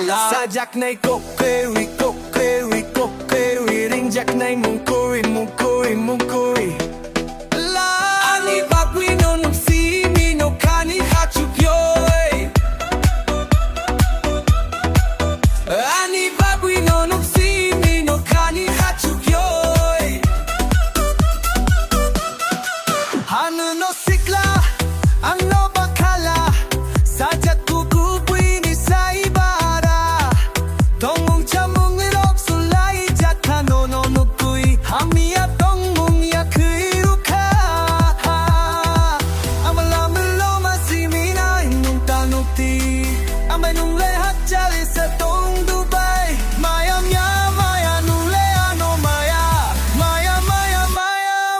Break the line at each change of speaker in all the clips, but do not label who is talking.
Bakhala Sajak nai kok kwrwi, kok kwrwi, kok kwrwi, rangchak nai nukgui. La ani Bagwi Nwng Simi No Khani khachuk yoy. Ani Bagwi Nwng Simi No Khani khachuk yoy. Hanu no sikla ang no Bakhala Sajak ni sai Bara. Tong Swlai Nono nukgui. Hamya Tong yakrwi rwkha. Lama sinai nwkdi. Nwngle hakchal sa Tong Dubai. Hamya nwngle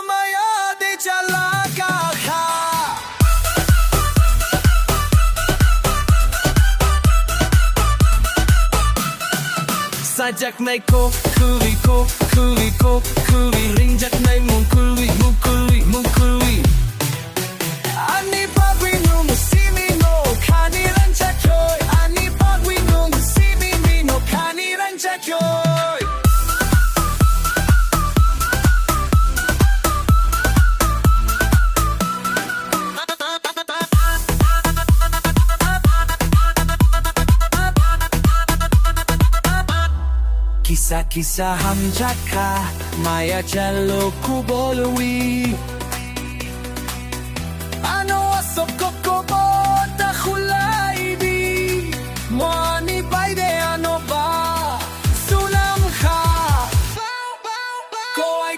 mayade jala Kaham. Sajak nai kok kwrwi, kok kwrwi, kok kwrwi, rangchak nai nukgui. Ani Bagwi Nwng Simi No Khani rangchak yoy. Ani Bagwi Nwng Simi No Khani rangchak yoy. Kisa Hamjak mayade Kokborok. Ano asok Kokborok ta Swlai di. Mwani mayade ano ba? Sulam kha. Kowai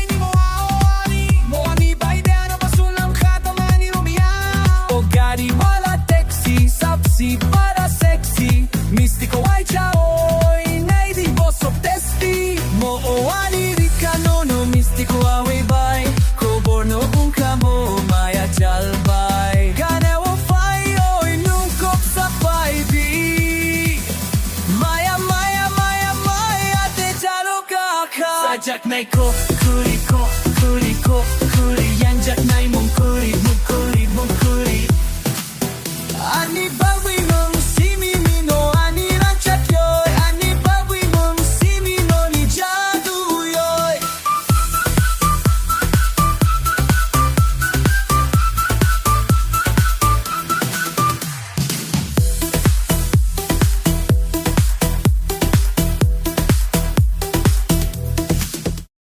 ni mo awani. Mwani mayade ano ba sulam kha tamani rumia. O gari wala taxi, Sabsi para sexy. Mistiko ay chao. Nono mistiko away by Kokborok kung kamo maya jalbay. Gana wo fay oy nungkop sa paybi. Maya te jalo kaka. Sajak nai kok